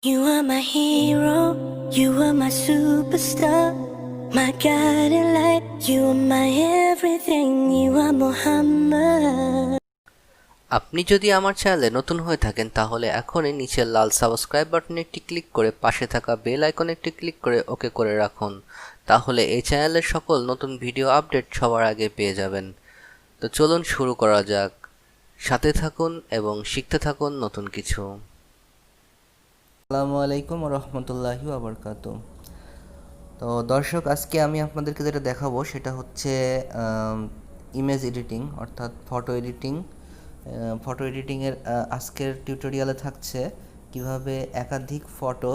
You are my hero, you are my superstar, my guiding light, you are my everything, you are Muhammad. আপনি যদি আমার চ্যানেলে নতুন হয়ে থাকেন তাহলে এখনই নিচের লাল সাবস্ক্রাইব বাটনে একটি ক্লিক করে পাশে থাকা বেল আইকনে একটি ক্লিক করে ওকে করে রাখুন, তাহলে এই চ্যানেলের সকল নতুন ভিডিও আপডেট সবার আগে পেয়ে যাবেন। তো চলুন শুরু করা যাক, সাথে থাকুন এবং শিখতে থাকুন নতুন কিছু। আসসালামু আলাইকুম রহমতুল্লাহি ওয়াবারকাত। তো দর্শক, আজকে আমি আপনাদেরকে যেটা দেখাবো সেটা হচ্ছে ইমেজ এডিটিং অর্থাৎ ফটো এডিটিংয়ের আজকের টিউটোরিয়ালে থাকছে কিভাবে একাধিক ফটো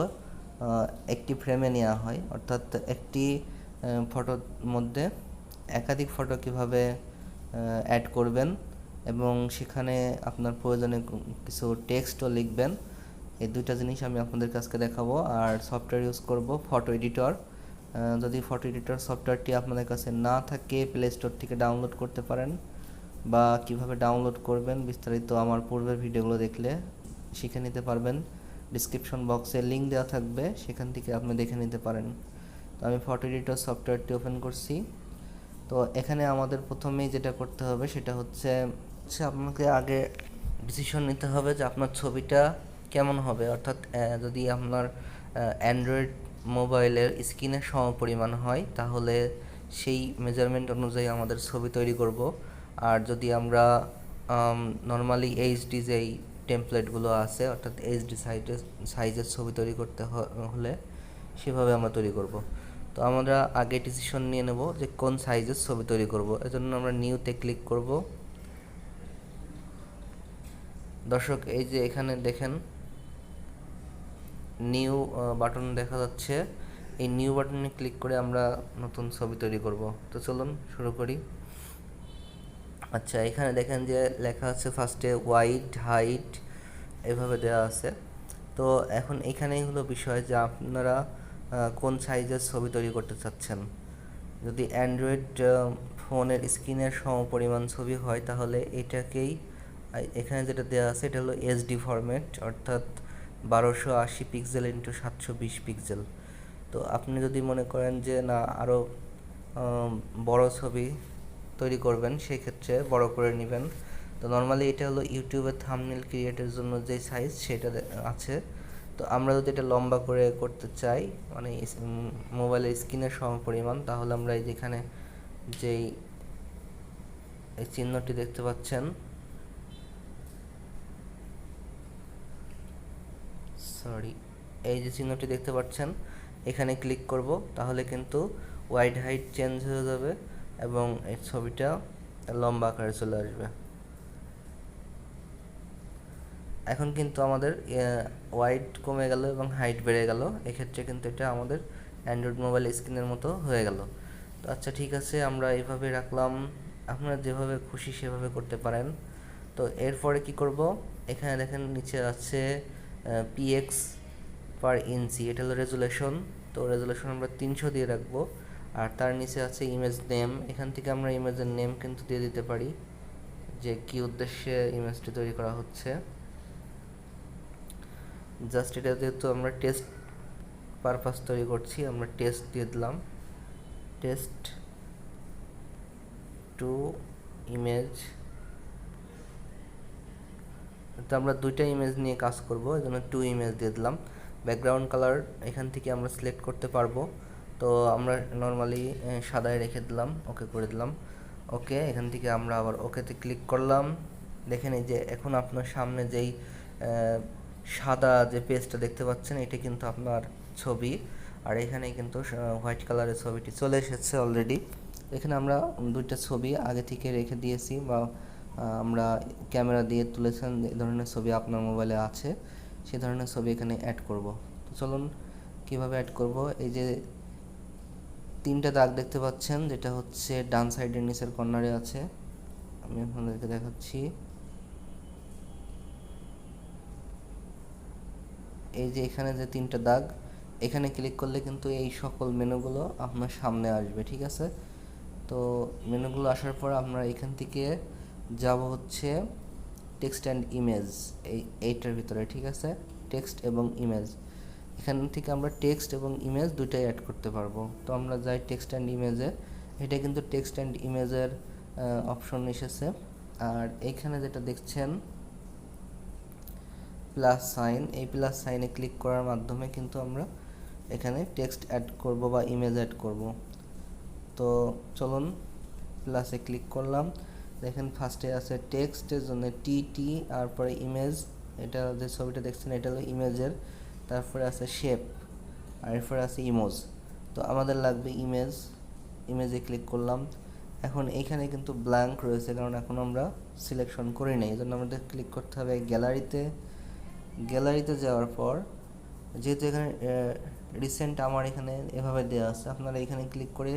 একটি ফ্রেমে নেওয়া হয়, অর্থাৎ একটি ফটোর মধ্যে একাধিক ফটো কিভাবে অ্যাড করবেন এবং সেখানে আপনার প্রয়োজনে কিছু টেক্সটও লিখবেন। এই দুইটা জিনিস আমি আপনাদের আজকে দেখাবো। আর সফটওয়্যার ইউজ করব ফটো এডিটর। যদি ফটো এডিটর সফটওয়্যারটি আপনাদের কাছে না থাকে প্লে স্টোর থেকে ডাউনলোড করতে পারেন, বা কিভাবে ডাউনলোড করবেন বিস্তারিত আমার পূর্বের ভিডিওগুলো দেখলে শিখে নিতে পারবেন। ডিসক্রিপশন বক্সে লিঙ্ক দেওয়া থাকবে, সেখান থেকে আপনি দেখে নিতে পারেন। তো আমি ফটো এডিটর সফটওয়্যারটি ওপেন করছি। তো এখানে আমাদের প্রথমেই যেটা করতে হবে সেটা হচ্ছে আপনাকে আগে ডিসিশন নিতে হবে যে আপনার ছবিটা কেমন হবে, অর্থাৎ যদি আপনার অ্যান্ড্রয়েড মোবাইলের স্ক্রিনের সমপরিমাণ হয় তাহলে সেই মেজারমেন্ট অনুযায়ী আমাদের ছবি তৈরি করব। আর যদি আমরা নর্মালি এইচডি যেই টেমপ্লেটগুলো আছে অর্থাৎ এইচডি সাইজের ছবি তৈরি করতে হলে সেভাবে আমরা তৈরি করব। তো আমরা আগে ডিসিশন নিয়ে নেব যে কোন সাইজের ছবি তৈরি করব। এজন্য আমরা নিউতে ক্লিক করব। দর্শক, এই যে এখানে দেখেন নিউ বাটন দেখা যাচ্ছে, এই নিউ বাটনে ক্লিক করে আমরা নতুন ছবি তৈরি করব। তো চলুন শুরু করি। আচ্ছা, এখানে দেখেন যে লেখা আছে ফার্স্টে ওয়াইড হাইট এভাবে দেওয়া আছে। তো এখন এখানেই হলো বিষয় যে আপনারা কোন সাইজের ছবি তৈরি করতে চাচ্ছেন। যদি অ্যান্ড্রয়েড ফোনের স্ক্রিনের সমপরিমাণ ছবি হয় তাহলে এটাকেই এখানে যেটা দেওয়া আছে এটা হলো এইচডি ফরম্যাট, অর্থাৎ 1280 পিক্সেল ইন্টু 720 পিক্সেল। তো আপনি যদি মনে করেন যে না আরও বড় ছবি তৈরি করবেন সেই ক্ষেত্রে বড় করে নেবেন। তো নর্মালি এটা হলো ইউটিউবের থাম্বনেল ক্রিয়েটের জন্য যে সাইজ সেটা আছে। তো আমরা যদি এটা লম্বা করে করতে চাই মানে মোবাইলের স্ক্রিনের সমপরিমাণ, তাহলে আমরা এই যেখানে যেই এই চিহ্নটি দেখতে পাচ্ছেন, এই যে চিহ্নটি দেখতে পাচ্ছেন এখানে ক্লিক করব, তাহলে কিন্তু ওয়াইড হাইট চেঞ্জ হয়ে যাবে এবং এই ছবিটা লম্বা আকারে চলে আসবে। এখন কিন্তু আমাদের ওয়াইড কমে গেল এবং হাইট বেড়ে গেল, এক্ষেত্রে কিন্তু এটা আমাদের অ্যান্ড্রয়েড মোবাইল স্ক্রিনের মতো হয়ে গেল। তো আচ্ছা, ঠিক আছে, আমরা এইভাবে রাখলাম। আপনারা যেভাবে খুশি সেভাবে করতে পারেন। তো এরপরে কি করব, এখানে দেখেন নিচে আছে পিএক্স পার ইঞ্চি, এটা হলো রেজুলেশন। তো রেজুলেশন আমরা 300 দিয়ে রাখবো। আর তার নিচে আছে ইমেজ নেম, এখান থেকে আমরা ইমেজের নেম কিন্তু দিয়ে দিতে পারি যে কী উদ্দেশ্যে ইমেজটি তৈরি করা হচ্ছে। জাস্ট এটা যেহেতু আমরা টেস্ট পারপাস তৈরি করছি, আমরা টেস্ট দিয়ে দিলাম, টেস্ট টু ইমেজ। তো আমরা দুইটা ইমেজ নিয়ে কাজ করব, এই জন্য টু ইমেজ দিয়ে দিলাম। ব্যাকগ্রাউন্ড কালার এখান থেকে আমরা সিলেক্ট করতে পারবো। তো আমরা নর্মালি সাদায় রেখে দিলাম, ওকে করে দিলাম। ওকে, এখান থেকে আমরা আবার ওকেতে ক্লিক করলাম। দেখেন এই যে এখন আপনার সামনে যেই সাদা যে পেজটা দেখতে পাচ্ছেন এটা কিন্তু আপনার ছবি, আর এখানে কিন্তু হোয়াইট কালারের ছবিটি চলে এসেছে অলরেডি। এখানে আমরা দুইটা ছবি আগে থেকে রেখে দিয়েছি, বা আমরা ক্যামেরা দিয়ে তুলেছেন এই ধরনের ছবি আপনার মোবাইলে আছে, সেই ধরনের ছবি এখানে অ্যাড করব। তো চলুন কীভাবে অ্যাড করব। এই যে তিনটা দাগ দেখতে পাচ্ছেন যেটা হচ্ছে ডান সাইডের নিচের কর্নারে আছে, আমি আপনাদেরকে দেখাচ্ছি। এই যে এখানে যে তিনটা দাগ, এখানে ক্লিক করলে কিন্তু এই সকল মেনুগুলো আপনার সামনে আসবে, ঠিক আছে। তো মেনুগুলো আসার পর আমরা এখান থেকে যাব হচ্ছে টেক্সট অ্যান্ড ইমেজ, এইটার ভিতরে, ঠিক আছে, টেক্সট এবং ইমেজ। এখান থেকে আমরা টেক্সট এবং ইমেজ দুটাই অ্যাড করতে পারবো। তো আমরা যাই টেক্সট অ্যান্ড ইমেজে, এটা কিন্তু টেক্সট অ্যান্ড ইমেজের অপশন এসেছে। আর এইখানে যেটা দেখছেন প্লাস সাইন, এই প্লাস সাইনে ক্লিক করার মাধ্যমে কিন্তু আমরা এখানে টেক্সট অ্যাড করব বা ইমেজ অ্যাড করব। তো চলুন প্লাসে ক্লিক করলাম, দেখেন ফার্স্টে আছে টেক্সটের জন্য টি, আর পরে ইমেজ, এটা যে ছবিটা দেখছেন এটা হলো ইমেজের, তারপরে আছে শেপ, আর এরপরে আছে ইমোজ। তো আমাদের লাগবে ইমেজে ক্লিক করলাম। এখন এইখানে কিন্তু ব্ল্যাঙ্ক রয়েছে, কারণ এখন আমরা সিলেকশন করি নাই, এই জন্য আমাদের ক্লিক করতে হবে গ্যালারিতে যাওয়ার পর, যেহেতু এখানে রিসেন্ট আমার এখানে এভাবে দেওয়া আছে, আপনারা এখানে ক্লিক করে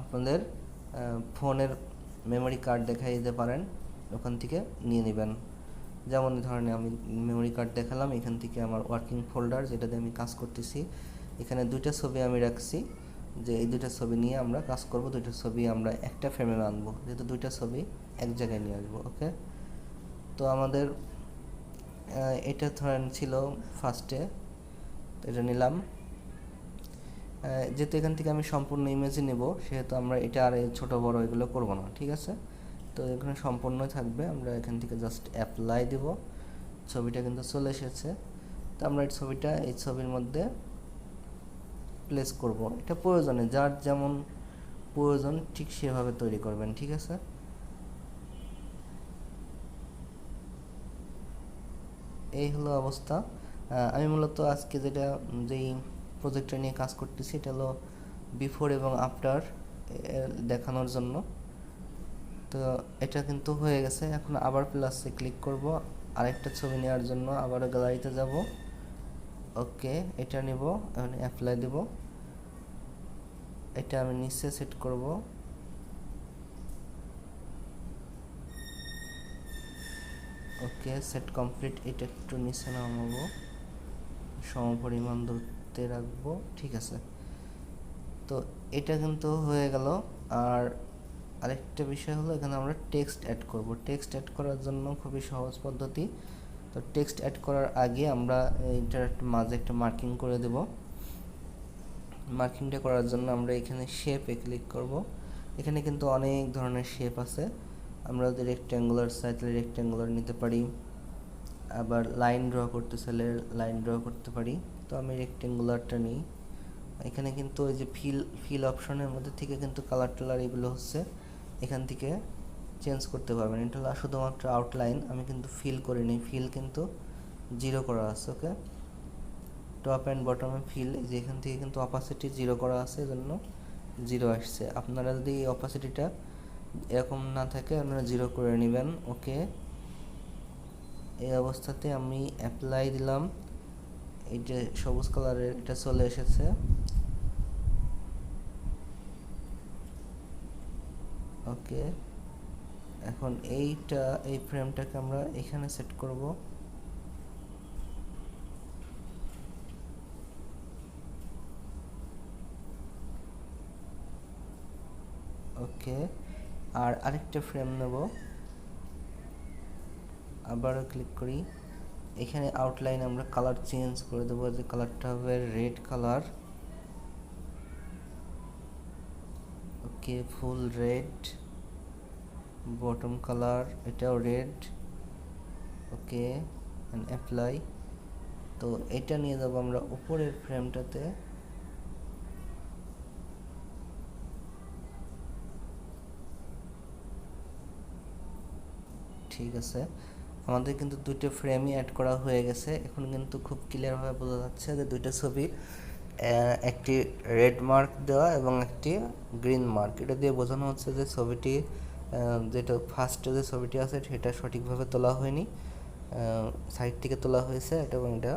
আপনাদের ফোনের মেমোরি কার্ড দেখাই দিতে পারেন, ওখান থেকে নিয়ে নেবেন। যেমন ধরেন আমি মেমোরি কার্ড দেখালাম, এখান থেকে আমার ওয়ার্কিং ফোল্ডার যেটাতে আমি কাজ করতেছি, এখানে দুইটা ছবি আমি রাখছি, যে এই দুইটা ছবি নিয়ে আমরা কাজ করব, দুইটা ছবি আমরা একটা ফ্রেমে আনবো, যেহেতু দুইটা ছবি এক জায়গায় নিয়ে আসবো। ওকে, তো আমাদের এটা ধরেন ছিল ফার্স্টে, তো এটা নিলাম। যেহেতু এখান থেকে আমি সম্পূর্ণ ইমেজই নেব, সেহেতু আমরা এটা আর ছোট বড় এগুলো করব না, ঠিক আছে। তো এখানে সম্পূর্ণই থাকবে, আমরা এখান থেকে জাস্ট অ্যাপ্লাই দেব, ছবিটা কিন্তু চলে এসেছে। তো আমরা এই ছবির মধ্যে প্লেস করব, এটা প্রয়োজনে যার যেমন প্রয়োজন ঠিক সেভাবে তৈরি করবেন, ঠিক আছে। এই হলো অবস্থা। আমি মূলত আজকে যেই প্রজেক্টটা নিয়ে কাজ করতেছি, এটা হলো বিফোর এবং আফটার দেখানোর জন্য। তো এটা কিন্তু হয়ে গেছে, এখন আবার প্লাসে ক্লিক করব আরেকটা ছবি নেওয়ার জন্য, আবারও গ্যালারিতে যাব। ওকে, এটা নেব, এখন অ্যাপ্লাই দেব, এটা আমি নিচে সেট করব। ওকে, সেট কমপ্লিট, এটা একটু নিচে নামাবো, সমপরিমাণ দূরত্বে রাখবো, ঠিক আছে। তো এটা কিন্তু হয়ে গেল। আর আরেকটা বিষয় হলো, এখানে আমরা টেক্সট অ্যাড করব। টেক্সট অ্যাড করার জন্য খুবই সহজ পদ্ধতি। তো টেক্সট অ্যাড করার আগে আমরা এটার মাঝে একটা মার্কিং করে দেব। মার্কিংটা করার জন্য আমরা এখানে শেপে ক্লিক করব। এখানে কিন্তু অনেক ধরনের শেপ আছে, আমরা যদি রেক্ট্যাঙ্গুলার চাই তাহলে রেক্ট্যাঙ্গুলার নিতে পারি, আবার লাইন ড্র করতে চাইলে লাইন ড্র করতে পারি। তো আমি রেক্ট্যাঙ্গুলারটা নিই। এখানে কিন্তু ওই যে ফিল অপশনের মধ্যে থেকে কিন্তু কালার টালার এগুলো হচ্ছে এখান থেকে চেঞ্জ করতে পারবেন। এটা হলো শুধুমাত্র আউটলাইন, আমি কিন্তু ফিল করিনি, ফিল কিন্তু 0 করা আছে। ওকে, টপ অ্যান্ড বটমে ফিল, যে এখান থেকে কিন্তু অপাসিটি 0 করা আছে, এজন্য 0 আসছে। আপনারা যদি এই অপাসিটিটা এরকম না থাকে আপনারা 0 করে নেবেন। ওকে, এই অবস্থাতে আমি অ্যাপ্লাই দিলাম, এই যে সবুজ কালারের এটা চলে এসেছে। ওকে, এখন এই ফ্রেমটাকে আমরা এখানে সেট করব। ওকে, আর আরেকটা ফ্রেম নেব, আবারও ক্লিক করি, এখানে আউটলাইন আমরা কালার চেঞ্জ করে দেবো, যে কালারটা হবে red colour. Okay, full red, bottom colour এটাও রেড। Okay, and apply. তো এটা নিয়ে যাব আমরা উপরের ফ্রেমটাতে। ঠিক আছে, আমাদের কিন্তু দুটো ফ্রেমই অ্যাড করা হয়ে গেছে। এখন কিন্তু খুব ক্লিয়ারভাবে বোঝা যাচ্ছে যে দুইটা ছবি, একটি রেড মার্ক দেওয়া এবং একটি গ্রিন মার্ক, এটা দিয়ে বোঝানো হচ্ছে যে ছবিটি যেটা ফার্স্টে যে ছবিটি আছে সেটা সঠিকভাবে তোলা হয়নি, সাইড থেকে তোলা হয়েছে, এটা এবং এটা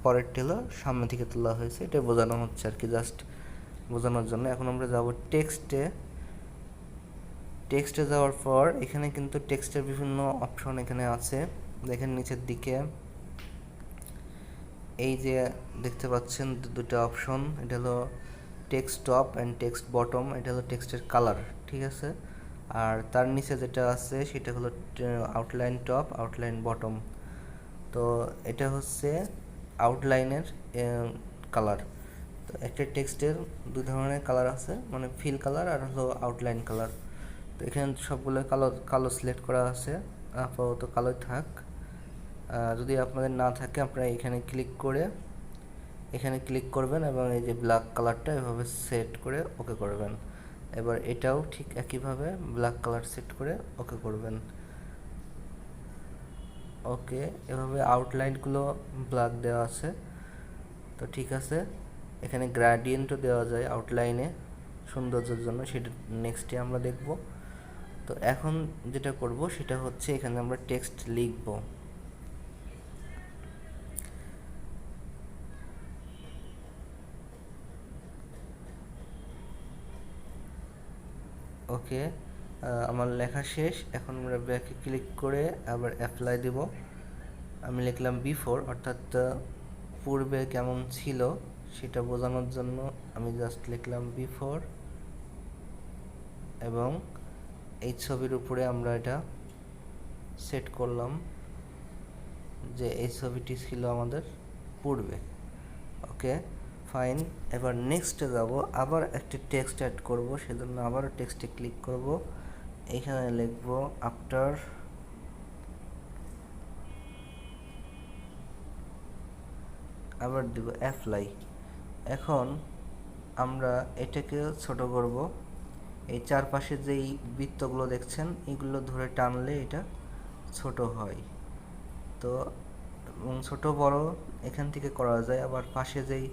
পরেরটি হলো সামনে থেকে তোলা হয়েছে, এটা বোঝানো হচ্ছে আর কি, জাস্ট বোঝানোর জন্য। এখন আমরা যাব টেক্সটে যাওয়ার পর এখানে কিন্তু টেক্সটের বিভিন্ন অপশন এখানে আছে, দেখেন নিচের দিকে এই যে দেখতে পাচ্ছেন দুটো অপশন, এটা হলো text top and text bottom, এটা হলো টেক্সটের কালার, ঠিক আছে। আর তার নিচে যেটা আছে সেটা হলো আউটলাইন টপ, আউটলাইন বটম। তো এটা হচ্ছে আউটলাইনের কালার। তো একটা টেক্সটের দুই ধরনের কালার আছে, মানে ফিল কালার আর হলো আউটলাইন কালার। তো এখানে সবগুলো কালো কালো সিলেক্ট করা আছে, আপাতত কালোই থাক। যদি আপনাদের না থাকে আপনারা এখানে ক্লিক করবেন এবং এই যে ব্ল্যাক কালারটা এভাবে সেট করে ওকে করবেন। এবার এটাও ঠিক একইভাবে ব্ল্যাক কালার সেট করে ওকে করবেন। ওকে, এভাবে আউটলাইনগুলো ব্ল্যাক দেওয়া আছে, তো ঠিক আছে। এখানে গ্রেডিয়েন্টও দেওয়া যায় আউটলাইনে সৌন্দর্যের জন্য, সেটা নেক্সটে আমরা দেখব। তো এখন যেটা করব সেটা হচ্ছে এখানে আমরা টেক্সট লিখব। ওকে, আমার লেখা শেষ। এখন আমরা ব্যাকে ক্লিক করে আবার অ্যাপ্লাই দেব। আমি লিখলাম বিফোর, অর্থাৎ পূর্বে কেমন ছিল সেটা বোঝানোর জন্য আমি জাস্ট লিখলাম বিফোর, এবং এই ছবির উপরে আমরা এটা সেট করলাম যে এই ছবিটি ছিল আমাদের পূর্বে। ওকে ফাইন, এবার নেক্সটে যাব, আবার একটি টেক্সট অ্যাড করব, সেজন্য আবার টেক্সটে ক্লিক করব, এখানে লিখব আফটার, আবার দেব অ্যাপ্লাই। এখন আমরা এটাকে ছোট করব, এই চারপাশে যেই বৃত্তগুলো দেখছেন এগুলো ধরে টানলে এটা ছোট হয়। তো ছোট বড় এখান থেকে করা যায়। আবার পাশে যেই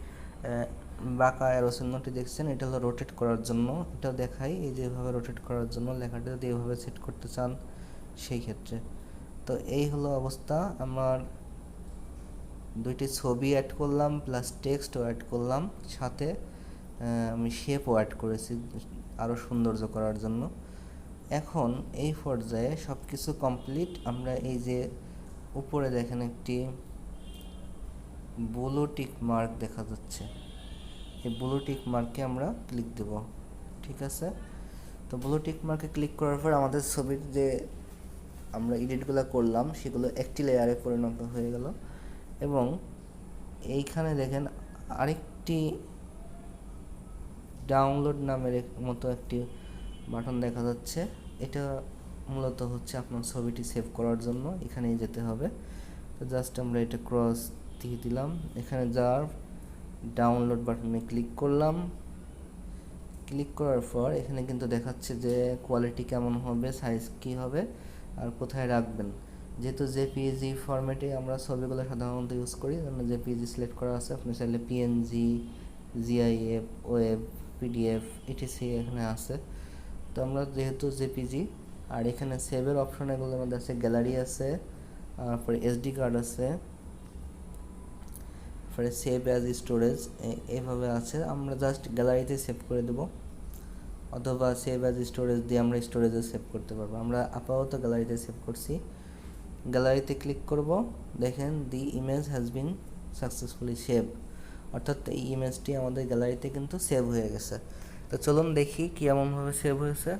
বাঁকা অ্যারো চিহ্নটি দেখছেন এটা হলো রোটেট করার জন্য, এটা দেখাই এই যেভাবে রোটেট করার জন্য, লেখাটা যদি এইভাবে সেট করতে চান সেই ক্ষেত্রে। তো এই হলো অবস্থা, আমার দুইটি ছবি অ্যাড করলাম প্লাস টেক্সটও অ্যাড করলাম, সাথে আমি শেপও অ্যাড করেছি আরও সৌন্দর্য করার জন্য। এখন এই পর্যায়ে সব কিছু কমপ্লিট। আমরা এই যে উপরে দেখেন একটি ব্লু টিক মার্ক দেখা যাচ্ছে, এই ব্লু টিক মার্কে আমরা ক্লিক দেব, ঠিক আছে। তো ব্লু টিক মার্কে ক্লিক করার পর আমাদের ছবির যে আমরা এডিটগুলো করলাম সেগুলো একটি লেয়ারে পরিণত হয়ে গেল। এবং এইখানে দেখেন আরেকটি ডাউনলোড নামের মতো একটি বাটন দেখা যাচ্ছে, এটা মূলত হচ্ছে আপনার ছবিটি সেভ করার জন্য এখানেই যেতে হবে। তো জাস্ট আমরা এটা ক্রস দিয়ে দিলাম, এখানে যাওয়ার ডাউনলোড বাটনে ক্লিক করলাম। ক্লিক করার পর এখানে কিন্তু দেখাচ্ছে যে কোয়ালিটি কেমন হবে, সাইজ কী হবে আর কোথায় রাখবেন। যেহেতু জেপিইজি ফরম্যাটে আমরা ছবিগুলো সাধারণত ইউজ করি, জন্য জেপিইজি সিলেক্ট করা আছে। আপনি চাইলে PNG, GIF, web, PDF, etc এখানে আছে। তো আমরা যেহেতু জেপিজি, আর এখানে সেভের অপশন এগুলোর মধ্যে আছে গ্যালারি আছে, তারপরে এসডি কার্ড আছে, তারপরে সেভ অ্যাজ স্টোরেজ এইভাবে আছে। আমরা জাস্ট গ্যালারিতে সেভ করে দেব, অথবা সেভ অ্যাজ স্টোরেজ দিয়ে আমরা স্টোরেজে সেভ করতে পারবো। আমরা আপাতত গ্যালারিতে সেভ করছি। গ্যালারিতে ক্লিক করব, দেখেন the image has been successfully save, অর্থাৎ এই ইমেজটি আমাদের গ্যালারিতে কিন্তু সেভ হয়ে গেছে। তো চলুন দেখি কেমনভাবে সেভ হয়েছে।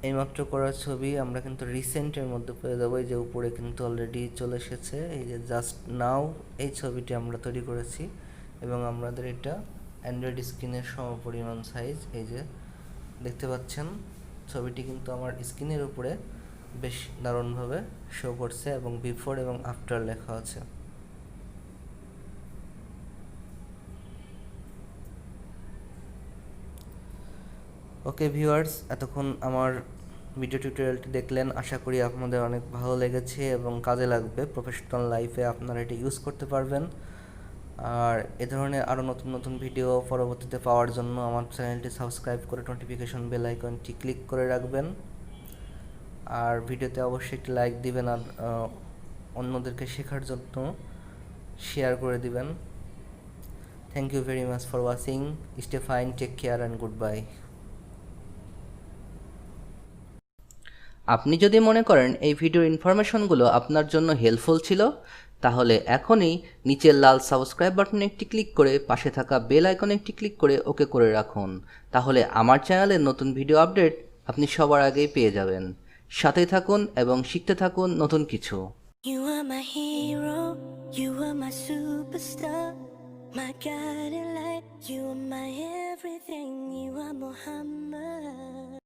এইমাত্র করা ছবি আমরা কিন্তু রিসেন্টের মধ্যে পেয়ে যাবো। এই যে উপরে কিন্তু অলরেডি চলে এসেছে, এই যে জাস্ট নাও এই ছবিটি আমরা তৈরি করেছি, এবং আমাদের এটা অ্যান্ড্রয়েড স্ক্রিনের সমপরিমাণ সাইজ। এই যে দেখতে পাচ্ছেন ছবিটি কিন্তু আমার স্ক্রিনের উপরে বেশ দারুণভাবে শো করছে, এবং বিফোর এবং আফটার লেখা আছে। ওকে ভিউয়ার্স, এতক্ষণ আমার ভিডিও টিউটোরিয়ালটি দেখলেন, আশা করি আপনাদের অনেক ভালো লেগেছে এবং কাজে লাগবে। প্রফেশনাল লাইফে আপনারা এটি ইউজ করতে পারবেন। আর এ ধরনের আরও নতুন নতুন ভিডিও পরবর্তীতে পাওয়ার জন্য আমার চ্যানেলটি সাবস্ক্রাইব করে নোটিফিকেশন বেল আইকনটি ক্লিক করে রাখবেন। আর ভিডিওতে অবশ্যই একটি লাইক দিবেন, আর অন্যদেরকে শেখার জন্য শেয়ার করে দিবেন। Thank you very much for watching. Stay fine, take care and good bye. আপনি যদি মনে করেন এই ভিডিওর ইনফরমেশনগুলো আপনার জন্য হেল্পফুল ছিল, তাহলে এখনই নিচের লাল সাবস্ক্রাইব বাটনে একটি ক্লিক করে পাশে থাকা বেল আইকনে একটি ক্লিক করে ওকে করে রাখুন। তাহলে আমার চ্যানেলের নতুন ভিডিও আপডেট আপনি সবার আগেই পেয়ে যাবেন। সাথে থাকুন এবং শিখতে থাকুন নতুন কিছু। You are my hero, you are my superstar, my guiding light, you are my everything, you are Muhammad.